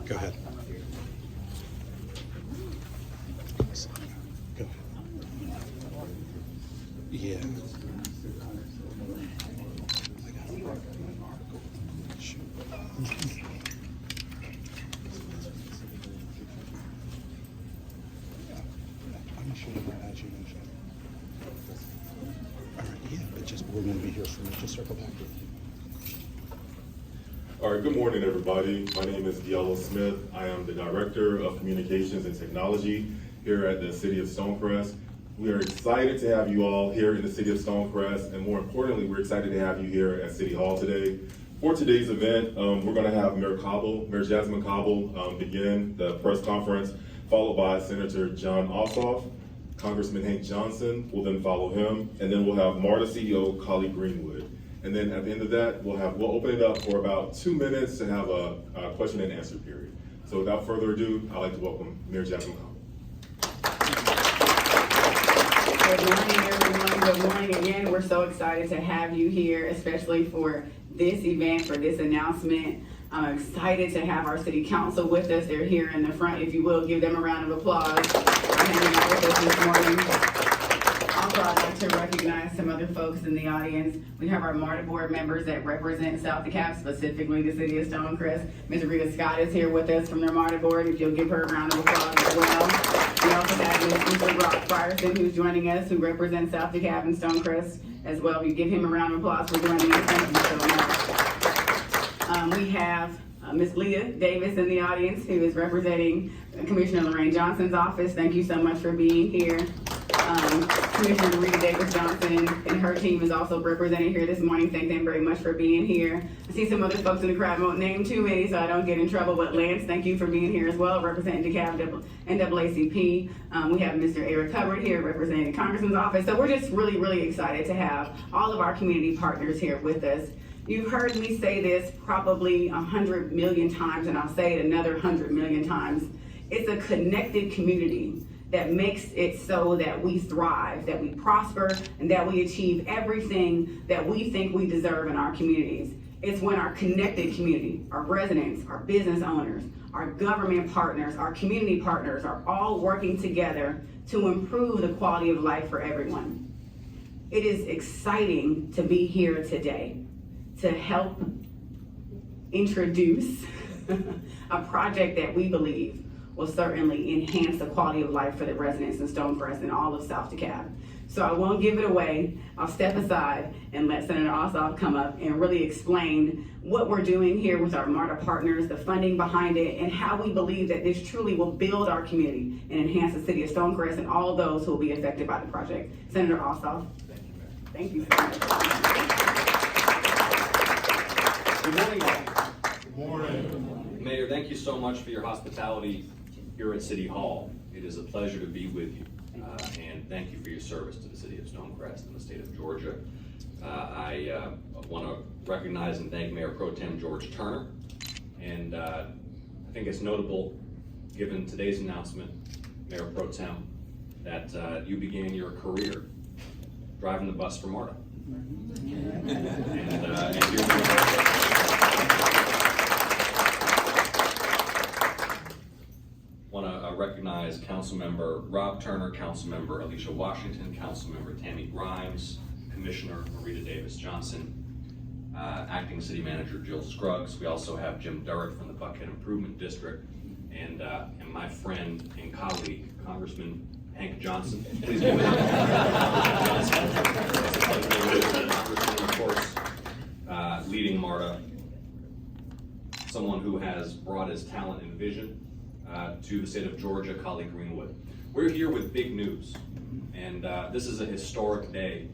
Go ahead. Go ahead. Yeah. Shoot. I'm sure I add you in. All right, yeah, but just we're going to be here for me. Just circle back. All right, good morning, everybody. My name is Jon Ossoff. I am the Director of Communications and Technology here at the City of Stonecrest. We are excited to have you all here in the City of Stonecrest, and more importantly, we're excited to have you here at City Hall today. For today's event, we're going to have Mayor Jazzminr Cobble, begin the press conference, followed by Senator Jon Ossoff. Congressman Hank Johnson will then follow him, and then we'll have MARTA CEO Collie Greenwood. And then at the end of that, we'll open it up for about 2 minutes to have a question and answer period. So without further ado, I'd like to welcome Mayor Jazzminr Cobble. Good morning, everyone. Good morning again. We're so excited to have you here, especially for this event, for this announcement. I'm excited to have our city council with us. They're here in the front. If you will, give them a round of applause for hanging out with us this morning. Also, I'd like to recognize some other folks in the audience. We have our MARTA board members that represent South DeKalb, specifically the City of Stonecrest. Ms. Mereda Scott is here with us from their MARTA board. If you'll give her a round of applause as well. We also have Mr. Brock Frierson, who's joining us, who represents South DeKalb and Stonecrest as well. We give him a round of applause for joining us. Thank you so much. We have Ms. Leah Davis in the audience, who is representing Commissioner Lorraine Johnson's office. Thank you so much for being here. Commissioner Mereda Davis-Johnson and her team is also represented here this morning. Thank them very much for being here. I see some other folks in the crowd. I won't name too many so I don't get in trouble, but Lance, thank you for being here as well, representing DeKalb NAACP. We have Mr. Eric Hubbard here representing the Congressman's office. So we're just really, really excited to have all of our community partners here with us. You've heard me say this probably 100 million times, and I'll say it another 100 million times. It's a connected community that makes it so that we thrive, that we prosper, and that we achieve everything that we think we deserve in our communities. It's when our connected community, our residents, our business owners, our government partners, our community partners are all working together to improve the quality of life for everyone. It is exciting to be here today to help introduce a project that we believe will certainly enhance the quality of life for the residents in Stonecrest and all of South DeKalb. So I won't give it away. I'll step aside and let Senator Ossoff come up and really explain what we're doing here with our MARTA partners, the funding behind it, and how we believe that this truly will build our community and enhance the city of Stonecrest and all of those who will be affected by the project. Senator Ossoff. Thank you, Mayor. Thank you, Senator. Good morning, all. Good morning. Mayor, thank you so much for your hospitality here at City Hall. It is a pleasure to be with you, and thank you for your service to the City of Stonecrest and the state of Georgia. I want to recognize and thank Mayor Pro Tem George Turner, and I think it's notable, given today's announcement, Mayor Pro Tem, that you began your career driving the bus for MARTA. Want to recognize Councilmember Rob Turner, Councilmember Alicia Washington, Councilmember Tammy Grimes, Commissioner Mereda Davis-Johnson, Acting City Manager Jill Scruggs. We also have Jim Durrett from the Buckhead Improvement District, and my friend and colleague, Congressman Hank Johnson. Please give it up. Congressman, of course, leading MARTA, someone who has brought his talent and vision to the state of Georgia, Collie Greenwood. We're here with big news, and this is a historic day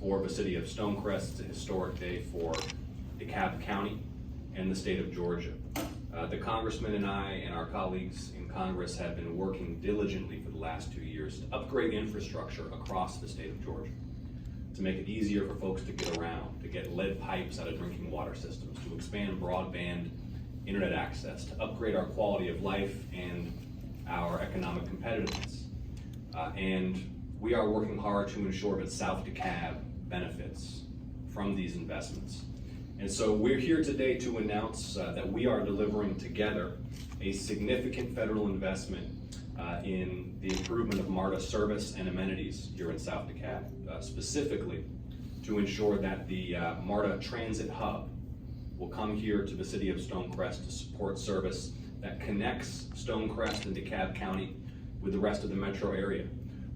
for the city of Stonecrest. It's a historic day for DeKalb County and the state of Georgia. The Congressman and I and our colleagues in Congress have been working diligently for the last 2 years to upgrade infrastructure across the state of Georgia, to make it easier for folks to get around, to get lead pipes out of drinking water systems, to expand broadband internet access, to upgrade our quality of life and our economic competitiveness. And we are working hard to ensure that South DeKalb benefits from these investments. And so we're here today to announce that we are delivering together a significant federal investment in the improvement of MARTA service and amenities here in South DeKalb, specifically to ensure that the MARTA Transit Hub will come here to the city of Stonecrest to support service that connects Stonecrest and DeKalb County with the rest of the metro area.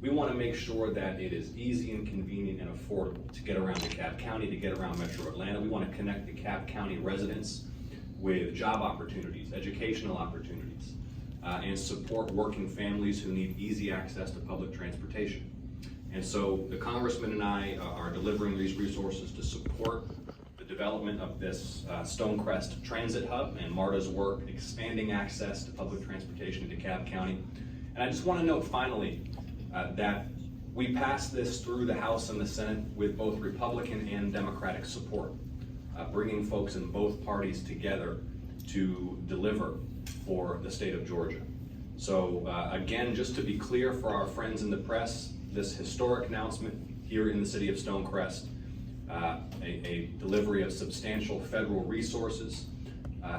We want to make sure that it is easy and convenient and affordable to get around DeKalb County, to get around Metro Atlanta. We want to connect DeKalb County residents with job opportunities, educational opportunities, and support working families who need easy access to public transportation. And so the Congressman and I are delivering these resources to support the development of this Stonecrest Transit Hub and MARTA's work expanding access to public transportation in DeKalb County. And I just want to note finally that we passed this through the House and the Senate with both Republican and Democratic support, bringing folks in both parties together to deliver for the state of Georgia. So again, just to be clear for our friends in the press, this historic announcement here in the city of Stonecrest, a delivery of substantial federal resources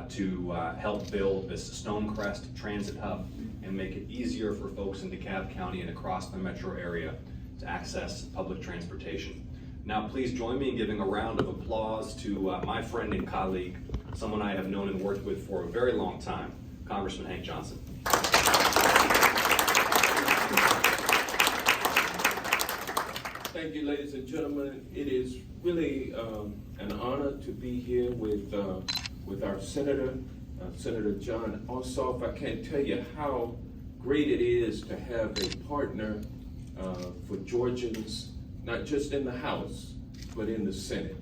to help build this Stonecrest Transit Hub and make it easier for folks in DeKalb County and across the metro area to access public transportation. Now, please join me in giving a round of applause to my friend and colleague, someone I have known and worked with for a very long time, Congressman Hank Johnson. Thank you, ladies and gentlemen. It is really an honor to be here with our Senator, Senator Jon Ossoff. I can't tell you how great it is to have a partner for Georgians, not just in the House, but in the Senate.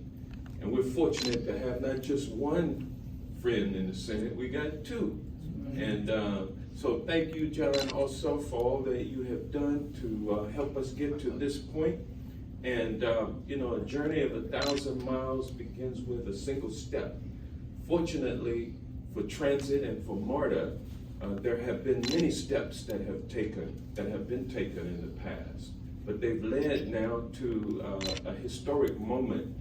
And we're fortunate to have not just one friend in the Senate, we got two. And so thank you, Jon Ossoff, for all that you have done to help us get to this point. And you know, a journey of 1,000 miles begins with a single step. Fortunately for transit and for MARTA, there have been many steps that have been taken in the past, but they've led now to a historic moment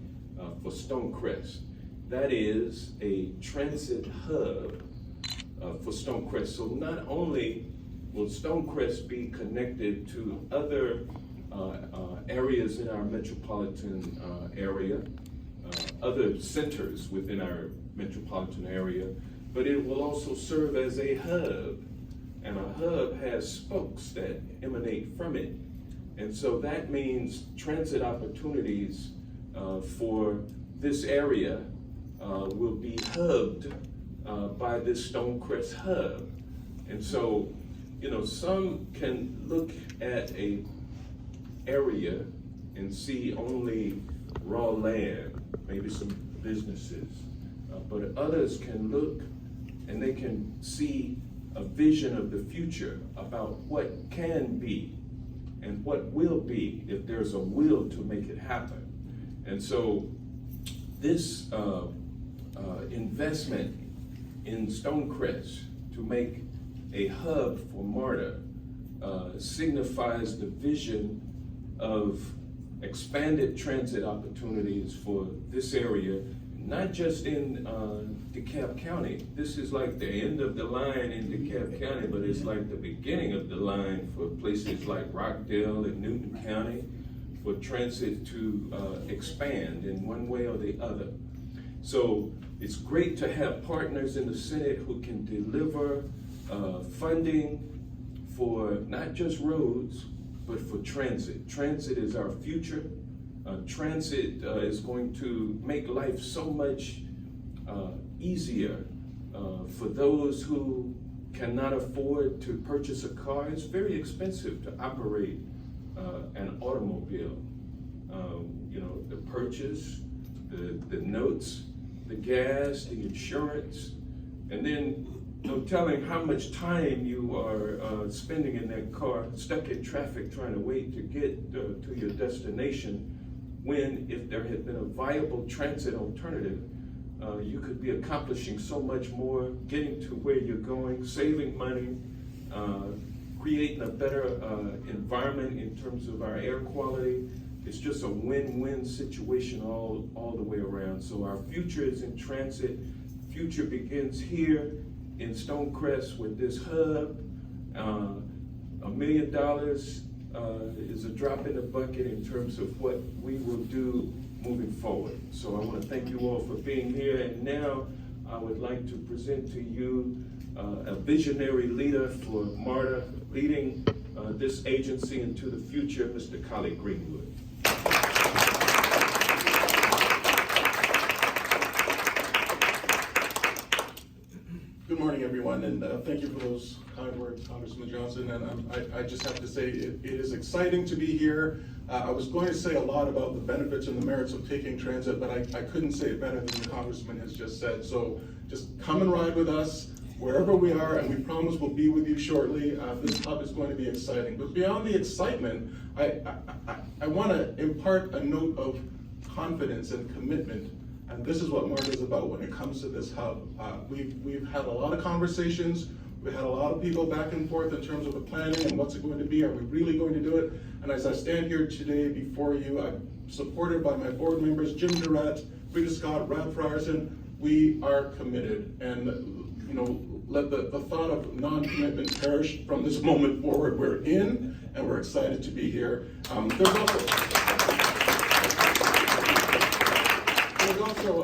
for Stonecrest. That is a transit hub for Stonecrest. So not only will Stonecrest be connected to other areas in our metropolitan area, other centers within our metropolitan area, but it will also serve as a hub, and a hub has spokes that emanate from it. And so that means transit opportunities for this area will be hubbed by this Stonecrest hub. And so, you know, some can look at a area and see only raw land, maybe some businesses, but others can look and they can see a vision of the future about what can be and what will be if there's a will to make it happen. And so this investment in Stonecrest to make a hub for MARTA signifies the vision of expanded transit opportunities for this area, not just in DeKalb County. This is like the end of the line in DeKalb County, but it's like the beginning of the line for places like Rockdale and Newton County for transit to expand in one way or the other. So it's great to have partners in the Senate who can deliver funding for not just roads, but for transit. Transit is our future. Transit is going to make life so much easier for those who cannot afford to purchase a car. It's very expensive to operate an automobile. You know, the purchase, the notes, the gas, the insurance, and then no telling how much time you are spending in that car, stuck in traffic trying to wait to get to your destination, when if there had been a viable transit alternative, you could be accomplishing so much more, getting to where you're going, saving money, creating a better environment in terms of our air quality. It's just a win-win situation all the way around. So our future is in transit. Future begins here in Stonecrest with this hub. $1 million is a drop in the bucket in terms of what we will do moving forward. So I want to thank you all for being here, and now I would like to present to you a visionary leader for MARTA, leading this agency into the future, Mr. Collie Greenwood. Good morning, everyone, and thank you for those kind words, Congressman Johnson. And I just have to say it is exciting to be here. I was going to say a lot about the benefits and the merits of taking transit, but I couldn't say it better than the Congressman has just said. So just come and ride with us wherever we are, and we promise we'll be with you shortly. This hub is going to be exciting. But beyond the excitement, I want to impart a note of confidence and commitment. And this is what MARTA is about when it comes to this hub. We've had a lot of conversations. We had a lot of people back and forth in terms of the planning and what's it going to be. Are we really going to do it? And as I stand here today before you, I'm supported by my board members, Jim Durrett, Rita Scott, Rab Frierson. We are committed. And let the thought of non-commitment perish from this moment forward. We're in, and we're excited to be here. There's also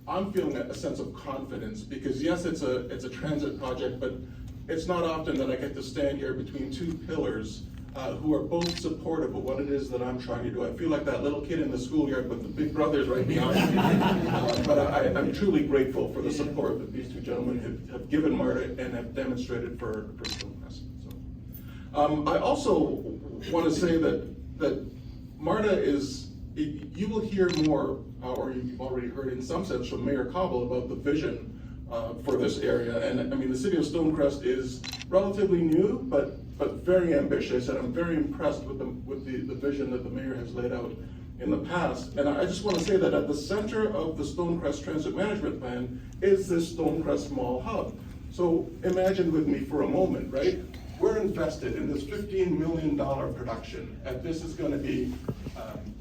I'm feeling a sense of confidence because yes, it's a transit project, but it's not often that I get to stand here between two pillars who are both supportive of what it is that I'm trying to do. I feel like that little kid in the schoolyard with the big brothers right behind me. But I'm truly grateful for the support that these two gentlemen have given MARTA and have demonstrated for Stonecrest. So, I also want to say that MARTA is, you will hear more, or you've already heard in some sense from Mayor Cobble about the vision for this area. And I mean, the city of Stonecrest is relatively new, but very ambitious, and I'm very impressed with the vision that the mayor has laid out in the past. And I just want to say that at the center of the Stonecrest Transit Management Plan is this Stonecrest Mall Hub. So imagine with me for a moment, right? We're invested in this $15 million production, and this is going to be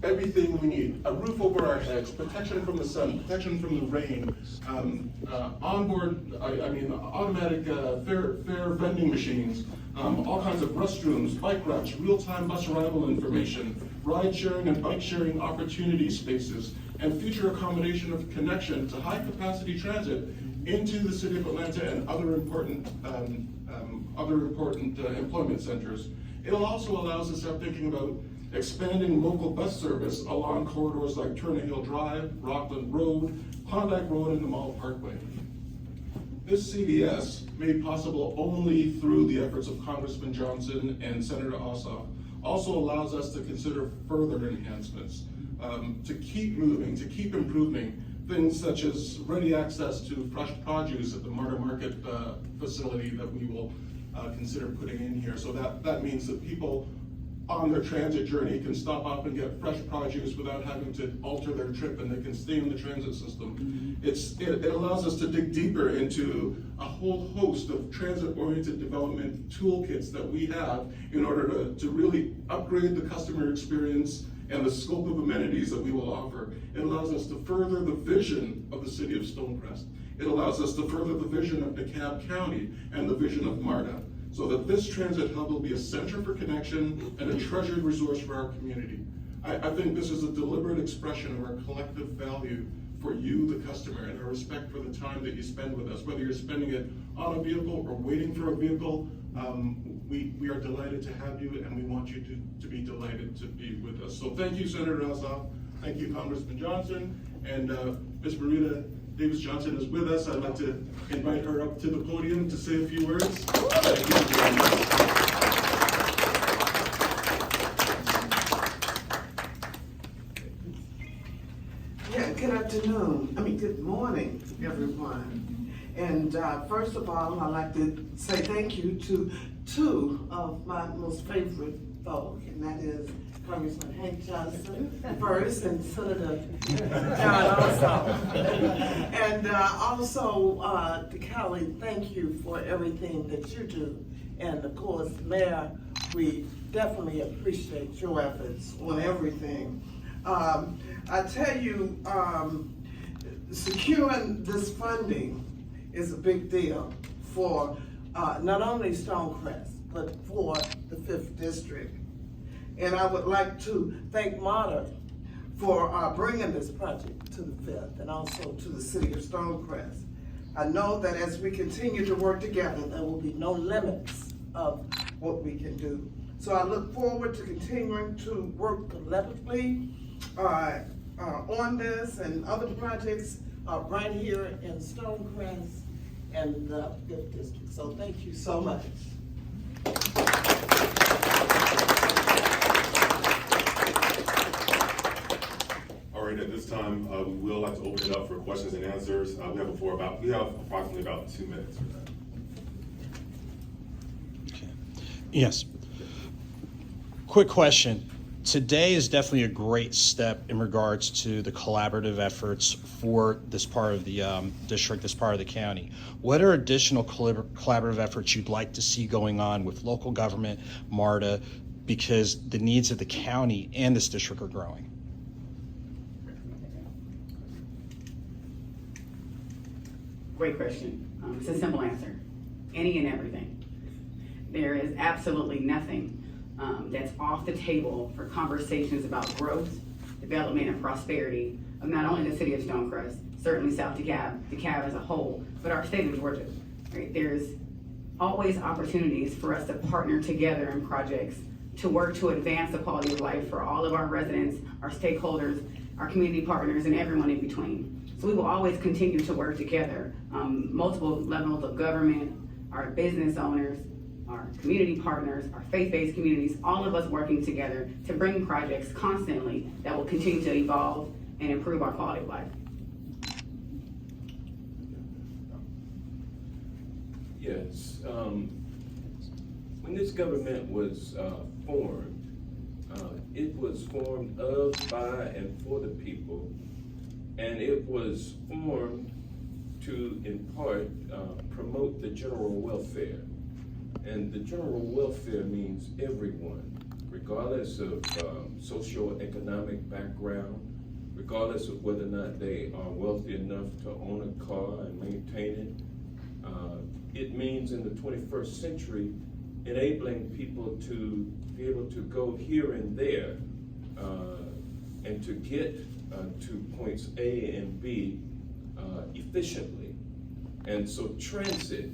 everything we need: a roof over our heads, protection from the sun, protection from the rain, onboard, automatic fare vending machines, all kinds of restrooms, bike routes, real-time bus arrival information, ride-sharing and bike-sharing opportunity spaces, and future accommodation of connection to high-capacity transit into the city of Atlanta and other important employment centers. It'll also allow us to start thinking about expanding local bus service along corridors like Turner Hill Drive, Rockland Road, Klondike Road, and the Mall Parkway. This CDS, made possible only through the efforts of Congressman Johnson and Senator Ossoff, also allows us to consider further enhancements, to keep moving, to keep improving things such as ready access to fresh produce at the MARTA Market facility that we will consider putting in here. So that means that people on their transit journey can stop up and get fresh produce without having to alter their trip, and they can stay in the transit system. It allows us to dig deeper into a whole host of transit-oriented development toolkits that we have in order to really upgrade the customer experience and the scope of amenities that we will offer. It allows us to further the vision of the city of Stonecrest. It allows us to further the vision of DeKalb County and the vision of MARTA, so that this transit hub will be a center for connection and a treasured resource for our community. I think this is a deliberate expression of our collective value for you, the customer, and our respect for the time that you spend with us. Whether you're spending it on a vehicle or waiting for a vehicle, we are delighted to have you, and we want you to be delighted to be with us. So thank you, Senator Ossoff. Thank you, Congressman Johnson. And Ms. Mereda Davis-Johnson is with us. I'd like to invite her up to the podium to say a few words. Thank you very much. Yeah, good morning, everyone. And first of all, I'd like to say thank you to two of my most favorite folk, and that is Congressman Hank Johnson first and Senator Jon Ossoff. And also, DeKalb, thank you for everything that you do. And of course, Mayor, we definitely appreciate your efforts on everything. I tell you, securing this funding is a big deal for not only Stonecrest, but for the 5th District. And I would like to thank MARTA for bringing this project to the 5th and also to the city of Stonecrest. I know that as we continue to work together, there will be no limits of what we can do. So I look forward to continuing to work collectively on this and other projects right here in Stonecrest and the 5th District. So thank you so much. All right, at this time, we will like to open it up for questions and answers. We have approximately about 2 minutes for that. Okay. Yes. Quick question. Today is definitely a great step in regards to the collaborative efforts for this part of the district, this part of the county. What are additional collaborative efforts you'd like to see going on with local government, MARTA, because the needs of the county and this district are growing? Great question. It's a simple answer. Any and everything. There is absolutely nothing that's off the table for conversations about growth, development, and prosperity of not only the city of Stonecrest, certainly South DeKalb as a whole, but our state of Georgia. Right? There's always opportunities for us to partner together in projects to work to advance the quality of life for all of our residents, our stakeholders, our community partners, and everyone in between. So we will always continue to work together, multiple levels of government, our business owners, our community partners, our faith-based communities, all of us working together to bring projects constantly that will continue to evolve and improve our quality of life. Yes, when this government was formed, it was formed of, by, and for the people, and it was formed to, in part, promote the general welfare. And the general welfare means everyone, regardless of socioeconomic background, regardless of whether or not they are wealthy enough to own a car and maintain it. It means in the 21st century, enabling people to be able to go here and there and to get to points A and B efficiently. And so transit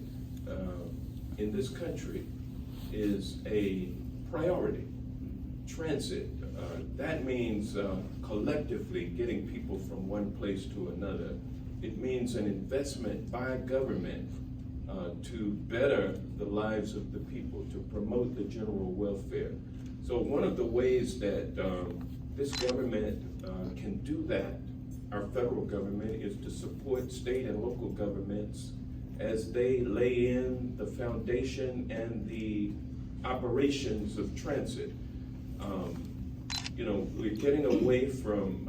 in this country is a priority. Transit, that means collectively getting people from one place to another. It means an investment by government to better the lives of the people, to promote the general welfare. So one of the ways that this government can do that, our federal government, is to support state and local governments as they lay in the foundation and the operations of transit. You know, we're getting away from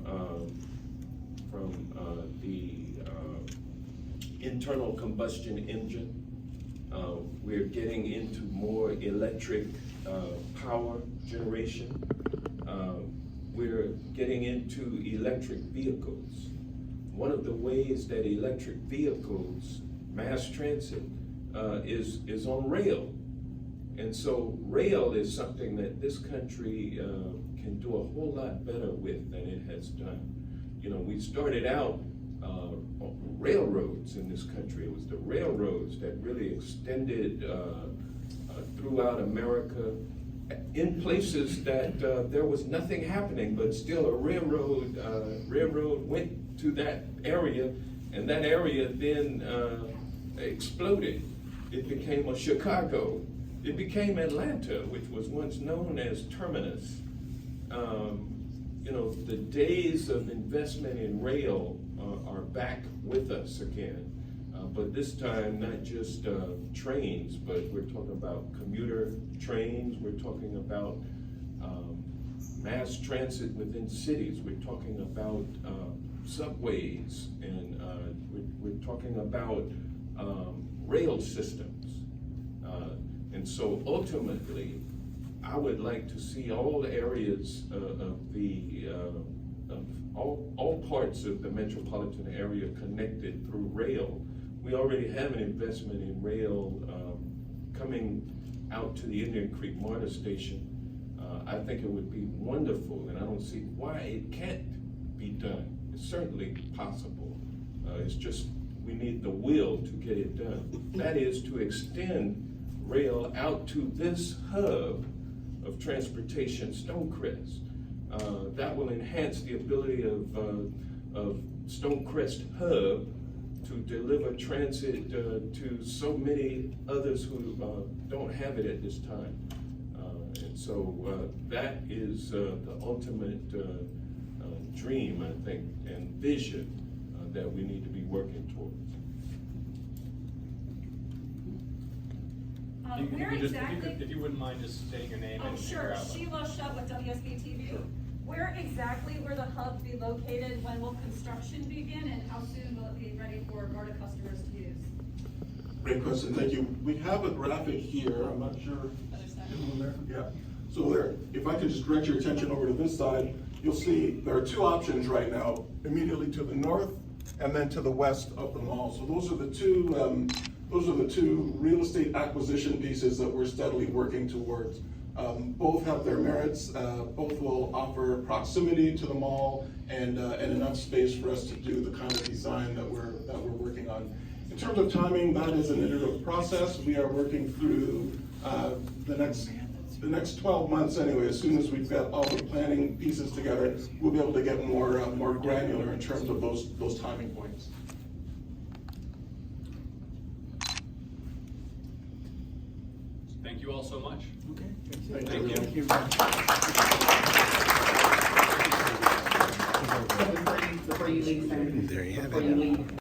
the internal combustion engine. We're getting into more electric power generation. We're getting into electric vehicles. One of the ways that electric vehicles, mass transit, is on rail. And so rail is something that this country can do a whole lot better with than it has done. You know, we started out railroads in this country. It was the railroads that really extended throughout America in places that there was nothing happening, but still a railroad went to that area, and that area then exploded. It became a Chicago. It became Atlanta, which was once known as Terminus. You know, the days of investment in rail are back with us again. But this time, not just trains, but we're talking about commuter trains, we're talking about mass transit within cities, we're talking about subways, and we're talking about rail systems. And so ultimately, I would like to see all areas all parts of the metropolitan area connected through rail, we already have an investment in rail coming out to the Indian Creek MARTA station. I think it would be wonderful, and I don't see why it can't be done. It's certainly possible. It's just we need the will to get it done. That is to extend rail out to this hub of transportation, Stonecrest. That will enhance the ability of Stonecrest Hub to deliver transit to so many others who don't have it at this time. And so that is the ultimate dream, I think, and vision that we need to be working towards. If you wouldn't mind just stating your name and Sure. your outlet. Sheila Shub with WSB TV. Sure. Where exactly will the hub be located? When will construction begin? And how soon will it be ready for MARTA customers to use? Great question, thank you. We have a graphic here, I'm not sure. Other side. Anyone there? Yeah. So there, if I could just direct your attention over to this side, you'll see there are two options right now, immediately to the north and then to the west of the mall. So those are the two real estate acquisition pieces that we're steadily working towards. Both have their merits. Both will offer proximity to the mall and enough space for us to do the kind of design that we're working on. In terms of timing, that is an iterative process. We are working through the next 12 months anyway. As soon as we've got all the planning pieces together, we'll be able to get more granular in terms of those timing points. Thank you all so much. Thank you. Before you leave, sir. There you have Before it. you leave.